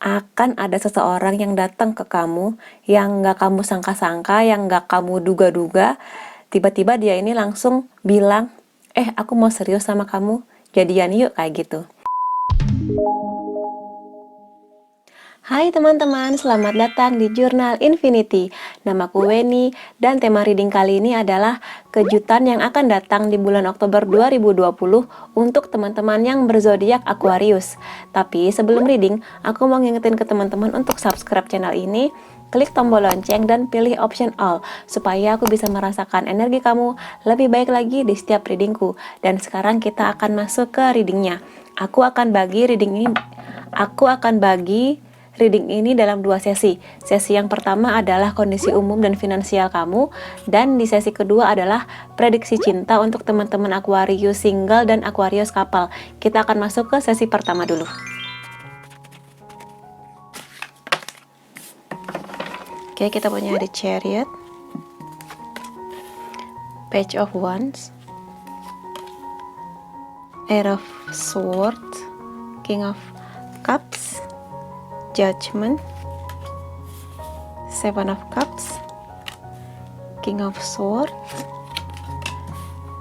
akan ada seseorang yang datang ke kamu, yang nggak kamu sangka-sangka, yang nggak kamu duga-duga. Tiba-tiba dia ini langsung bilang, aku mau serius sama kamu, jadian yuk, kayak gitu. Hai teman-teman, selamat datang di Jurnal Infinity. Namaku Weni, dan tema reading kali ini adalah kejutan yang akan datang di bulan Oktober 2020 untuk teman-teman yang berzodiak Aquarius. Tapi sebelum reading, aku mau ngingetin ke teman-teman untuk subscribe channel ini, klik tombol lonceng dan pilih option all supaya aku bisa merasakan energi kamu lebih baik lagi di setiap readingku. Dan sekarang kita akan masuk ke readingnya. Aku akan bagi reading ini dalam 2 sesi. Sesi yang pertama adalah kondisi umum dan finansial kamu, dan di sesi kedua adalah prediksi cinta untuk teman-teman Aquarius single dan Aquarius couple. Kita akan masuk ke sesi pertama dulu. Oke, kita punya The Chariot, Page of Wands, Eight of Swords, King of Cups, Judgment, Seven of Cups, King of Swords,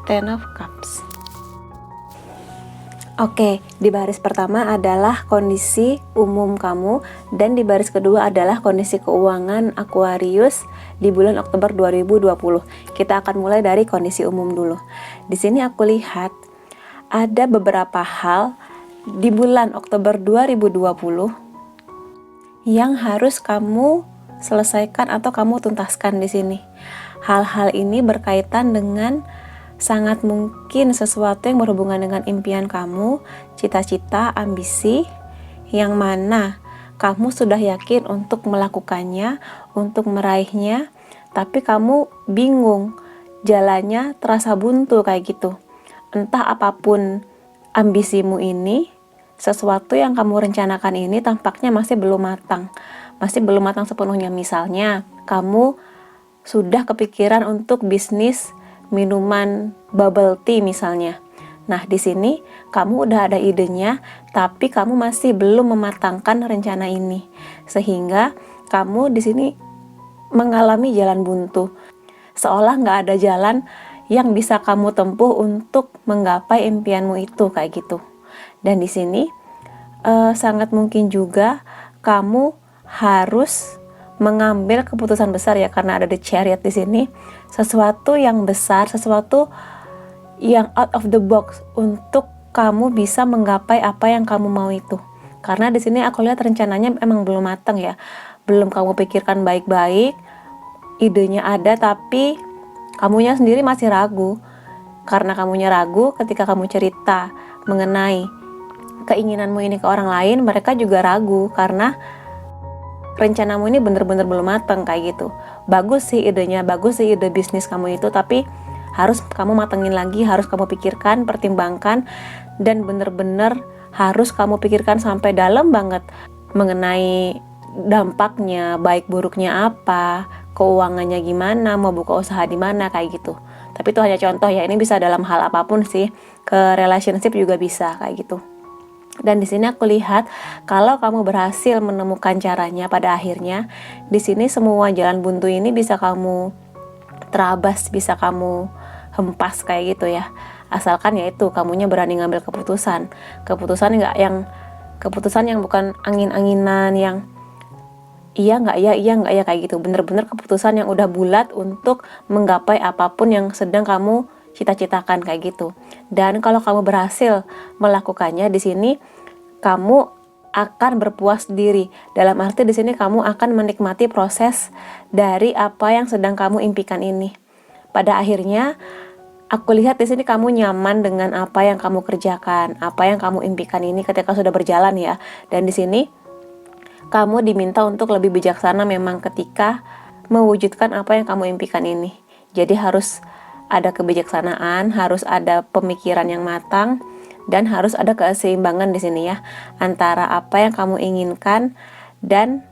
Ten of Cups. Oke, di baris pertama adalah kondisi umum kamu, dan di baris kedua adalah kondisi keuangan Aquarius di bulan Oktober 2020. Kita akan mulai dari kondisi umum dulu. Di sini aku lihat ada beberapa hal di bulan Oktober 2020 yang harus kamu selesaikan atau kamu tuntaskan di sini. Hal-hal ini berkaitan dengan sangat mungkin sesuatu yang berhubungan dengan impian kamu, cita-cita, ambisi, yang mana kamu sudah yakin untuk melakukannya, untuk meraihnya, tapi kamu bingung, jalannya terasa buntu kayak gitu. Entah apapun ambisimu ini, sesuatu yang kamu rencanakan ini tampaknya masih belum matang sepenuhnya. Misalnya, kamu sudah kepikiran untuk bisnis minuman bubble tea misalnya. Nah, di sini kamu udah ada idenya, tapi kamu masih belum mematangkan rencana ini. Sehingga kamu di sini mengalami jalan buntu. Seolah nggak ada jalan yang bisa kamu tempuh untuk menggapai impianmu itu, kayak gitu. Dan di sini sangat mungkin juga kamu harus mengambil keputusan besar ya, karena ada The Chariot di sini. Sesuatu yang besar, sesuatu yang out of the box untuk kamu bisa menggapai apa yang kamu mau itu. Karena di sini aku lihat rencananya emang belum matang ya, belum kamu pikirkan baik-baik. Idenya ada tapi kamunya sendiri masih ragu. Karena kamunya ragu, ketika kamu cerita mengenai keinginanmu ini ke orang lain, mereka juga ragu karena rencanamu ini bener-bener belum matang kayak gitu. Bagus sih idenya, bagus sih ide bisnis kamu itu, tapi harus kamu matengin lagi, harus kamu pikirkan, pertimbangkan, dan bener-bener harus kamu pikirkan sampai dalam banget mengenai dampaknya, baik buruknya apa, keuangannya gimana, mau buka usaha di mana, kayak gitu. Tapi itu hanya contoh ya, ini bisa dalam hal apapun sih, ke relationship juga bisa kayak gitu. Dan di sini aku lihat kalau kamu berhasil menemukan caranya pada akhirnya, di sini semua jalan buntu ini bisa kamu terabas, bisa kamu hempas kayak gitu ya. Asalkan ya itu kamunya berani ngambil keputusan. Keputusan yang bukan angin-anginan yang iya nggak ya kayak gitu. Bener-bener keputusan yang udah bulat untuk menggapai apapun yang sedang kamu cita-citakan kayak gitu. Dan kalau kamu berhasil melakukannya, di sini kamu akan berpuas diri. Dalam arti di sini kamu akan menikmati proses dari apa yang sedang kamu impikan ini. Pada akhirnya aku lihat di sini kamu nyaman dengan apa yang kamu kerjakan, apa yang kamu impikan ini ketika sudah berjalan ya. Dan di sini kamu diminta untuk lebih bijaksana memang ketika mewujudkan apa yang kamu impikan ini. Jadi harus ada kebijaksanaan, harus ada pemikiran yang matang, dan harus ada keseimbangan di sini ya, antara apa yang kamu inginkan dan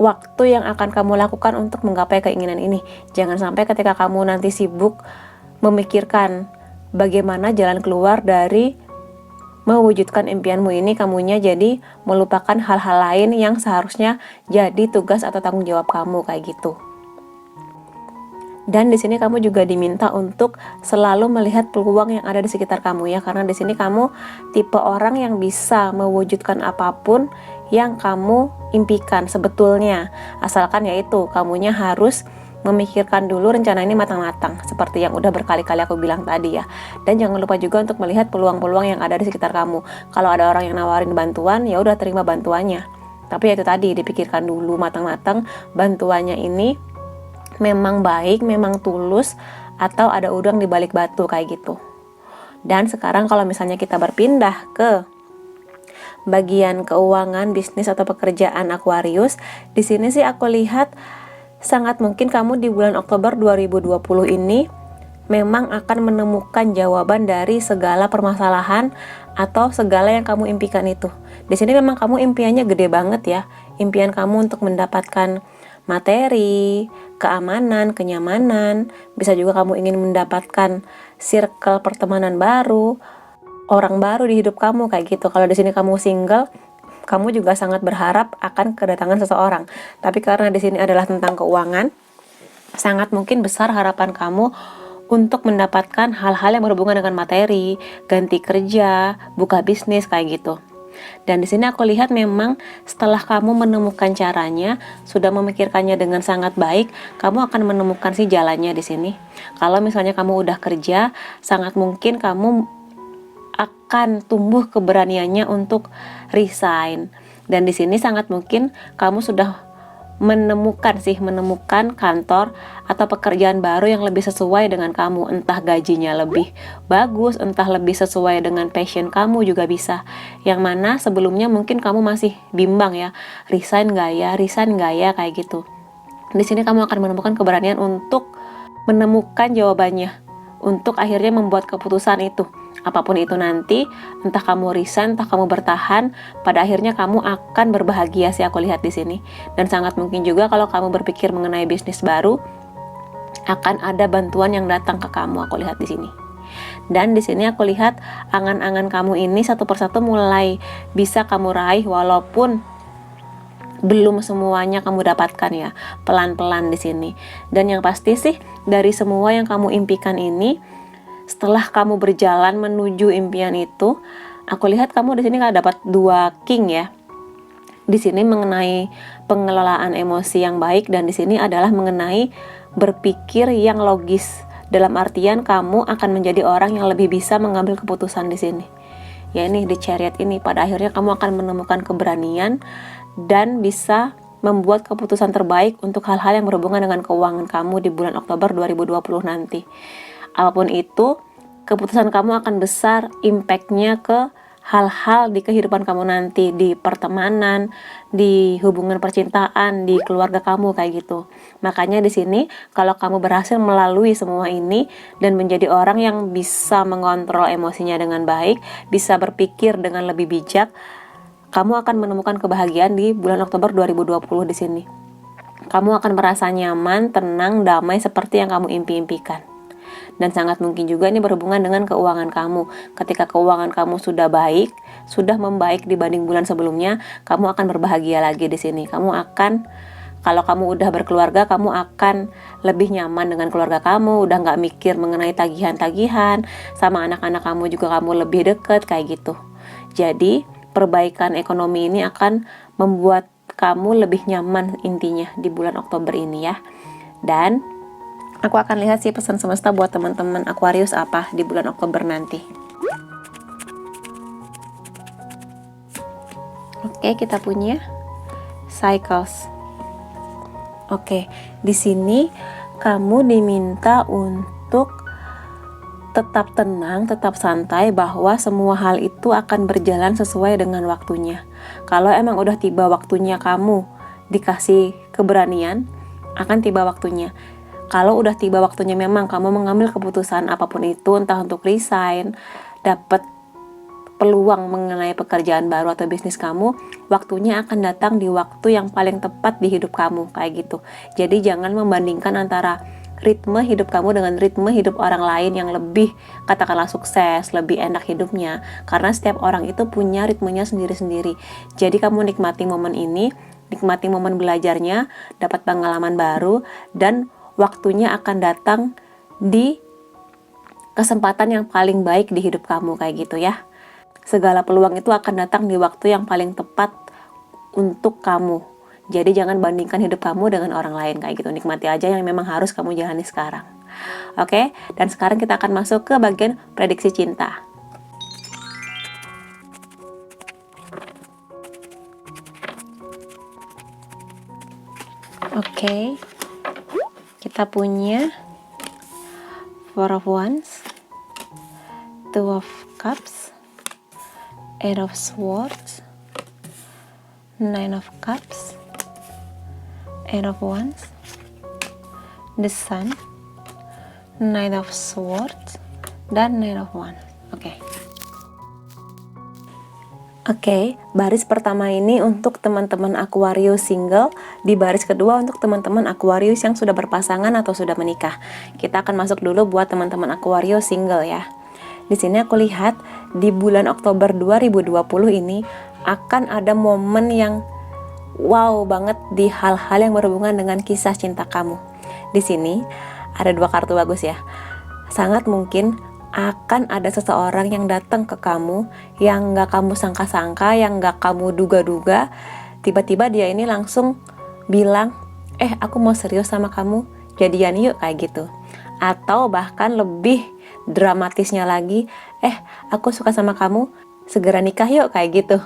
waktu yang akan kamu lakukan untuk menggapai keinginan ini. Jangan sampai ketika kamu nanti sibuk memikirkan bagaimana jalan keluar dari mewujudkan impianmu ini, kamunya jadi melupakan hal-hal lain yang seharusnya jadi tugas atau tanggung jawab kamu kayak gitu. Dan di sini kamu juga diminta untuk selalu melihat peluang yang ada di sekitar kamu ya, karena di sini kamu tipe orang yang bisa mewujudkan apapun yang kamu impikan sebetulnya, asalkan yaitu kamunya harus memikirkan dulu rencana ini matang-matang seperti yang udah berkali-kali aku bilang tadi ya. Dan jangan lupa juga untuk melihat peluang-peluang yang ada di sekitar kamu. Kalau ada orang yang nawarin bantuan, ya udah terima bantuannya. Tapi itu tadi, dipikirkan dulu matang-matang bantuannya ini memang baik, memang tulus, atau ada udang di balik batu kayak gitu. Dan sekarang kalau misalnya kita berpindah ke bagian keuangan, bisnis atau pekerjaan Aquarius, di sini sih aku lihat sangat mungkin kamu di bulan Oktober 2020 ini memang akan menemukan jawaban dari segala permasalahan atau segala yang kamu impikan itu. Di sini memang kamu impiannya gede banget ya. Impian kamu untuk mendapatkan materi, keamanan, kenyamanan, bisa juga kamu ingin mendapatkan circle pertemanan baru, orang baru di hidup kamu kayak gitu. Kalau di sini kamu single, kamu juga sangat berharap akan kedatangan seseorang. Tapi karena di sini adalah tentang keuangan, sangat mungkin besar harapan kamu untuk mendapatkan hal-hal yang berhubungan dengan materi, ganti kerja, buka bisnis kayak gitu. Dan di sini aku lihat memang setelah kamu menemukan caranya, sudah memikirkannya dengan sangat baik, kamu akan menemukan sih jalannya di sini. Kalau misalnya kamu udah kerja, sangat mungkin kamu akan tumbuh keberaniannya untuk resign. Dan di sini sangat mungkin kamu sudah menemukan kantor atau pekerjaan baru yang lebih sesuai dengan kamu, entah gajinya lebih bagus, entah lebih sesuai dengan passion kamu juga bisa. Yang mana sebelumnya mungkin kamu masih bimbang ya, resign nggak ya kayak gitu. Di sini kamu akan menemukan keberanian untuk menemukan jawabannya, untuk akhirnya membuat keputusan itu. Apapun itu nanti, entah kamu resign, entah kamu bertahan, pada akhirnya kamu akan berbahagia sih aku lihat di sini. Dan sangat mungkin juga kalau kamu berpikir mengenai bisnis baru, akan ada bantuan yang datang ke kamu, aku lihat di sini. Dan di sini aku lihat angan-angan kamu ini satu persatu mulai bisa kamu raih, walaupun belum semuanya kamu dapatkan ya, pelan-pelan di sini. Dan yang pasti sih dari semua yang kamu impikan ini, setelah kamu berjalan menuju impian itu, aku lihat kamu di sini nggak dapat 2 king ya. Di sini mengenai pengelolaan emosi yang baik, dan di sini adalah mengenai berpikir yang logis. Dalam artian kamu akan menjadi orang yang lebih bisa mengambil keputusan di sini. Ya ini di Chariot ini, pada akhirnya kamu akan menemukan keberanian dan bisa membuat keputusan terbaik untuk hal-hal yang berhubungan dengan keuangan kamu di bulan Oktober 2020 nanti. Apapun itu, keputusan kamu akan besar impact-nya ke hal-hal di kehidupan kamu nanti, di pertemanan, di hubungan percintaan, di keluarga kamu kayak gitu. Makanya di sini kalau kamu berhasil melalui semua ini dan menjadi orang yang bisa mengontrol emosinya dengan baik, bisa berpikir dengan lebih bijak, kamu akan menemukan kebahagiaan di bulan Oktober 2020 di sini. Kamu akan merasa nyaman, tenang, damai seperti yang kamu impi-impikan. Dan sangat mungkin juga ini berhubungan dengan keuangan kamu. Ketika keuangan kamu sudah baik, sudah membaik dibanding bulan sebelumnya, kamu akan berbahagia lagi di sini. Kalau kamu udah berkeluarga, kamu akan lebih nyaman dengan keluarga kamu, udah nggak mikir mengenai tagihan-tagihan, sama anak-anak kamu juga kamu lebih deket kayak gitu. Jadi perbaikan ekonomi ini akan membuat kamu lebih nyaman intinya di bulan Oktober ini ya. Dan aku akan lihat sih pesan semesta buat teman-teman Aquarius apa di bulan Oktober nanti. Oke, kita punya Cycles. Oke, di sini kamu diminta untuk tetap tenang, tetap santai, bahwa semua hal itu akan berjalan sesuai dengan waktunya. Kalau emang udah tiba waktunya kamu dikasih keberanian, akan tiba waktunya. Kalau udah tiba waktunya memang kamu mengambil keputusan apapun itu, entah untuk resign, dapat peluang mengenai pekerjaan baru atau bisnis kamu, waktunya akan datang di waktu yang paling tepat di hidup kamu, kayak gitu. Jadi jangan membandingkan antara ritme hidup kamu dengan ritme hidup orang lain yang lebih katakanlah sukses, lebih enak hidupnya. Karena setiap orang itu punya ritmenya sendiri-sendiri. Jadi kamu nikmati momen ini, nikmati momen belajarnya, dapat pengalaman baru, dan waktunya akan datang di kesempatan yang paling baik di hidup kamu, kayak gitu ya. Segala peluang itu akan datang di waktu yang paling tepat untuk kamu. Jadi jangan bandingkan hidup kamu dengan orang lain, kayak gitu. Nikmati aja yang memang harus kamu jalani sekarang. Oke, dan sekarang kita akan masuk ke bagian prediksi cinta. Oke, kita punya Four of Wands, Two of Cups, Eight of Swords, Nine of Cups, Eight of Wands, The Sun, Knight of Swords, dan Knight of Wands. Oke, baris pertama ini untuk teman-teman Aquarius single, di baris kedua untuk teman-teman Aquarius yang sudah berpasangan atau sudah menikah. Kita akan masuk dulu buat teman-teman Aquarius single ya. Di sini aku lihat di bulan Oktober 2020 ini akan ada momen yang wow banget di hal-hal yang berhubungan dengan kisah cinta kamu. Di sini ada dua kartu bagus ya. Sangat mungkin akan ada seseorang yang datang ke kamu yang gak kamu sangka-sangka, yang gak kamu duga-duga. Tiba-tiba dia ini langsung bilang, aku mau serius sama kamu, jadian yuk, kayak gitu. Atau bahkan lebih dramatisnya lagi, aku suka sama kamu, segera nikah yuk, kayak gitu.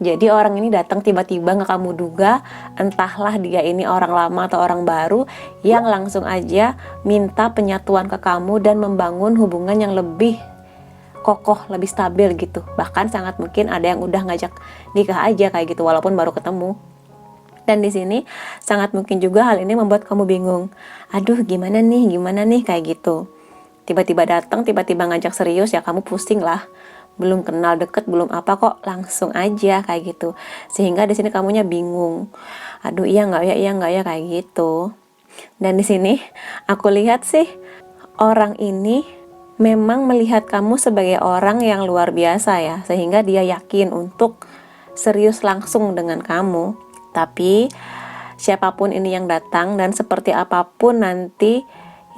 Jadi orang ini datang tiba-tiba gak kamu duga, entahlah dia ini orang lama atau orang baru yang langsung aja minta penyatuan ke kamu dan membangun hubungan yang lebih kokoh, lebih stabil gitu. Bahkan sangat mungkin ada yang udah ngajak nikah aja kayak gitu walaupun baru ketemu. Dan di sini sangat mungkin juga hal ini membuat kamu bingung. Aduh, gimana nih kayak gitu. Tiba-tiba datang, tiba-tiba ngajak serius, ya kamu pusing lah. Belum kenal deket, belum apa kok langsung aja kayak gitu. Sehingga di sini kamunya bingung. Aduh, iya nggak ya kayak gitu. Dan di sini aku lihat sih orang ini memang melihat kamu sebagai orang yang luar biasa ya, sehingga dia yakin untuk serius langsung dengan kamu. Tapi siapapun ini yang datang dan seperti apapun nanti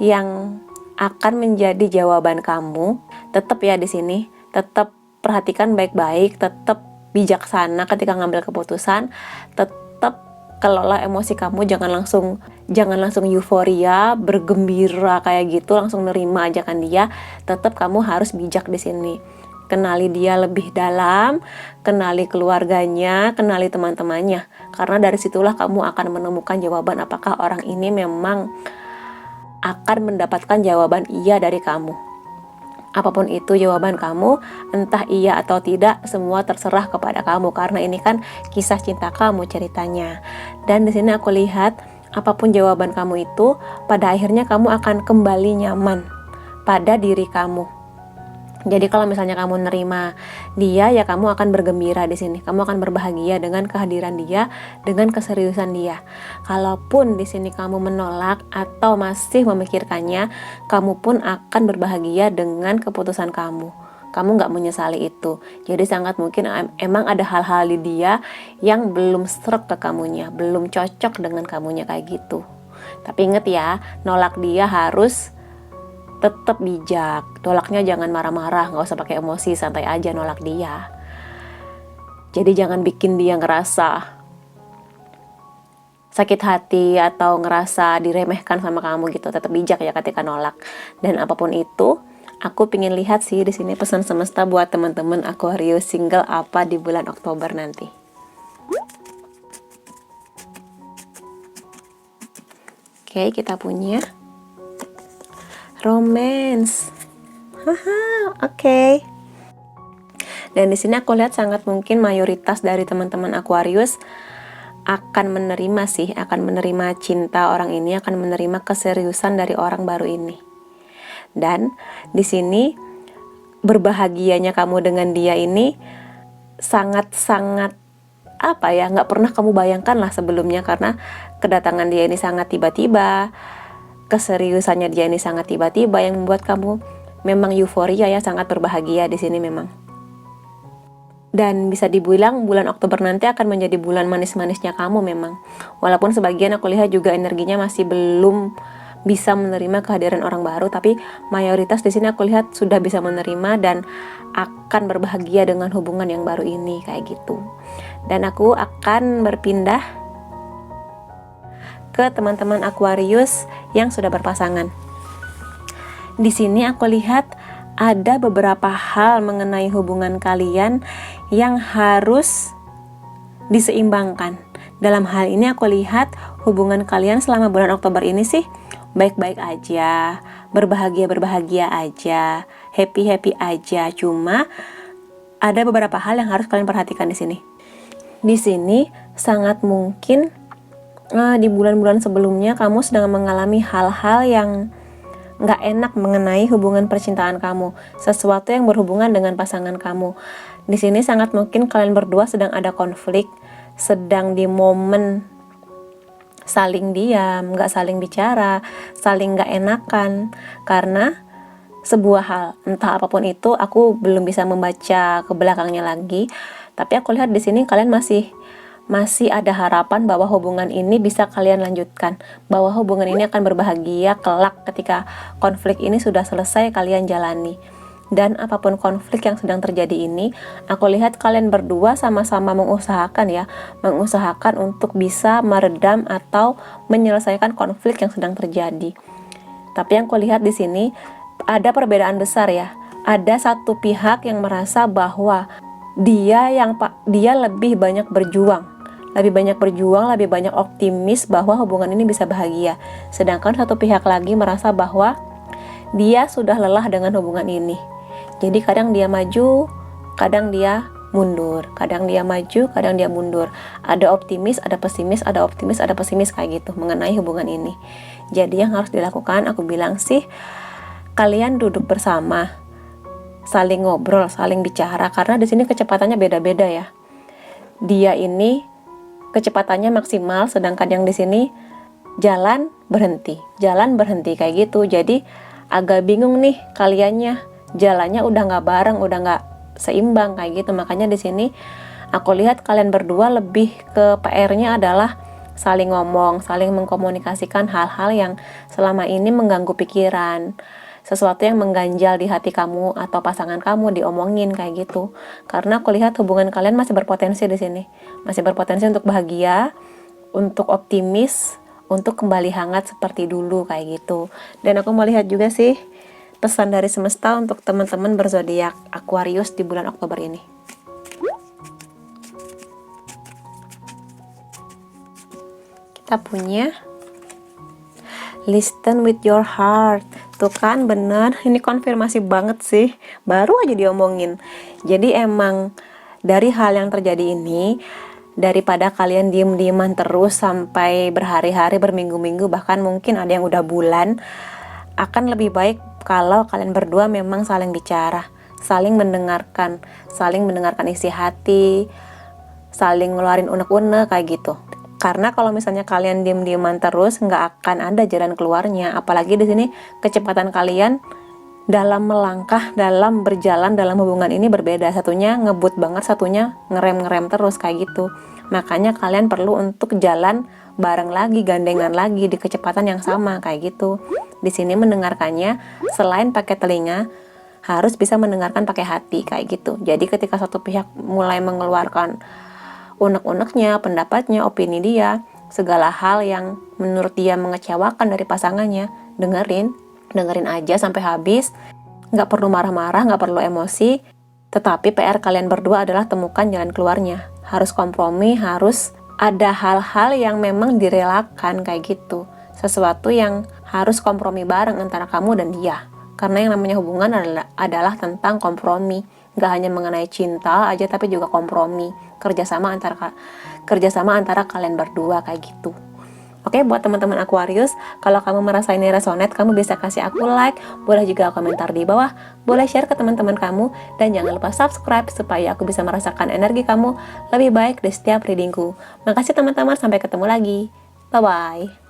yang akan menjadi jawaban kamu, tetap ya di sini, tetap perhatikan baik-baik, tetap bijaksana ketika ngambil keputusan, tetap kelola emosi kamu, jangan langsung euforia, bergembira kayak gitu, langsung nerima ajakan dia. Tetap kamu harus bijak di sini. Kenali dia lebih dalam, kenali keluarganya, kenali teman-temannya. Karena dari situlah kamu akan menemukan jawaban apakah orang ini memang akan mendapatkan jawaban iya dari kamu. Apapun itu jawaban kamu, entah iya atau tidak, semua terserah kepada kamu karena ini kan kisah cinta kamu ceritanya. Dan di sini aku lihat apapun jawaban kamu itu, pada akhirnya kamu akan kembali nyaman pada diri kamu. Jadi kalau misalnya kamu nerima dia, ya kamu akan bergembira di sini. Kamu akan berbahagia dengan kehadiran dia, dengan keseriusan dia. Kalaupun di sini kamu menolak atau masih memikirkannya, kamu pun akan berbahagia dengan keputusan kamu. Kamu nggak menyesali itu. Jadi sangat mungkin emang ada hal-hal di dia yang belum srek ke kamunya, belum cocok dengan kamunya kayak gitu. Tapi inget ya, nolak dia harus tetap bijak. Tolaknya jangan marah-marah, nggak usah pakai emosi, santai aja nolak dia. Jadi jangan bikin dia ngerasa sakit hati atau ngerasa diremehkan sama kamu gitu. Tetap bijak ya ketika nolak. Dan apapun itu, aku pingin lihat sih di sini pesan semesta buat teman-teman Aquarius single apa di bulan Oktober nanti. Oke, kita punya romance. Oke. Dan di sini aku lihat sangat mungkin mayoritas dari teman-teman Aquarius akan menerima cinta orang ini, akan menerima keseriusan dari orang baru ini. Dan di sini berbahagianya kamu dengan dia ini sangat-sangat nggak pernah kamu bayangkan lah sebelumnya, karena kedatangan dia ini sangat tiba-tiba. keseriusannya dia ini sangat tiba-tiba yang membuat kamu memang euforia ya, sangat berbahagia di sini memang. Dan bisa dibilang bulan Oktober nanti akan menjadi bulan manis-manisnya kamu memang. Walaupun sebagian aku lihat juga energinya masih belum bisa menerima kehadiran orang baru, tapi mayoritas di sini aku lihat sudah bisa menerima dan akan berbahagia dengan hubungan yang baru ini kayak gitu. Dan aku akan berpindah ke teman-teman Aquarius yang sudah berpasangan. Di sini aku lihat ada beberapa hal mengenai hubungan kalian yang harus diseimbangkan. Dalam hal ini aku lihat hubungan kalian selama bulan Oktober ini sih baik-baik aja, berbahagia-berbahagia aja, happy-happy aja. Cuma ada beberapa hal yang harus kalian perhatikan di sini. Di sini sangat mungkin di bulan-bulan sebelumnya kamu sedang mengalami hal-hal yang nggak enak mengenai hubungan percintaan kamu, sesuatu yang berhubungan dengan pasangan kamu. Di sini sangat mungkin kalian berdua sedang ada konflik, sedang di momen saling diam, nggak saling bicara, saling nggak enakan karena sebuah hal, entah apapun itu. Aku belum bisa membaca ke belakangnya lagi, tapi aku lihat di sini kalian masih ada harapan bahwa hubungan ini bisa kalian lanjutkan, bahwa hubungan ini akan berbahagia kelak ketika konflik ini sudah selesai kalian jalani. Dan apapun konflik yang sedang terjadi ini, aku lihat kalian berdua sama-sama mengusahakan untuk bisa meredam atau menyelesaikan konflik yang sedang terjadi. Tapi yang aku lihat di sini ada perbedaan besar ya. Ada satu pihak yang merasa bahwa dia lebih banyak berjuang, lebih banyak optimis bahwa hubungan ini bisa bahagia. Sedangkan satu pihak lagi merasa bahwa dia sudah lelah dengan hubungan ini. Jadi kadang dia maju, kadang dia mundur, kadang dia maju, kadang dia mundur. Ada optimis, ada pesimis, ada optimis, ada pesimis kayak gitu mengenai hubungan ini. Jadi yang harus dilakukan, aku bilang sih, kalian duduk bersama, saling ngobrol, saling bicara, karena di sini kecepatannya beda-beda ya. Dia ini kecepatannya maksimal, sedangkan yang di sini jalan berhenti kayak gitu. Jadi agak bingung nih kaliannya, jalannya udah nggak bareng, udah nggak seimbang kayak gitu. Makanya di sini aku lihat kalian berdua lebih ke PR-nya adalah saling ngomong, saling mengkomunikasikan hal-hal yang selama ini mengganggu pikiran, sesuatu yang mengganjal di hati kamu atau pasangan kamu diomongin kayak gitu. Karena aku lihat hubungan kalian masih berpotensi di sini, masih berpotensi untuk bahagia, untuk optimis, untuk kembali hangat seperti dulu kayak gitu. Dan aku mau lihat juga sih pesan dari semesta untuk teman-teman berzodiak Aquarius di bulan Oktober ini. Kita punya listen with your heart. Tuh kan bener, ini konfirmasi banget sih, baru aja diomongin. Jadi emang dari hal yang terjadi ini, daripada kalian diem-dieman terus sampai berhari-hari, berminggu-minggu, bahkan mungkin ada yang udah bulan, akan lebih baik kalau kalian berdua memang saling bicara, saling mendengarkan isi hati, saling ngeluarin unek-unek kayak gitu. Karena kalau misalnya kalian diem-dieman terus, nggak akan ada jalan keluarnya. Apalagi di sini kecepatan kalian dalam melangkah, dalam berjalan dalam hubungan ini berbeda. Satunya ngebut banget, satunya ngerem terus kayak gitu. Makanya kalian perlu untuk jalan bareng lagi, gandengan lagi di kecepatan yang sama kayak gitu. Di sini mendengarkannya selain pakai telinga, harus bisa mendengarkan pakai hati kayak gitu. Jadi ketika satu pihak mulai mengeluarkan unek-uneknya, pendapatnya, opini dia, segala hal yang menurut dia mengecewakan dari pasangannya, dengerin aja sampai habis. Nggak perlu marah-marah, nggak perlu emosi. Tetapi PR kalian berdua adalah temukan jalan keluarnya. Harus kompromi, harus ada hal-hal yang memang direlakan kayak gitu. Sesuatu yang harus kompromi bareng antara kamu dan dia. Karena yang namanya hubungan adalah tentang kompromi. Nggak hanya mengenai cinta aja, tapi juga kompromi. Kerjasama antara kalian berdua kayak gitu. Oke, buat teman-teman Aquarius, kalau kamu merasa ini resonate, kamu bisa kasih aku like, boleh juga komentar di bawah, boleh share ke teman-teman kamu, dan jangan lupa subscribe supaya aku bisa merasakan energi kamu lebih baik di setiap readingku. Makasih teman-teman, sampai ketemu lagi. Bye-bye.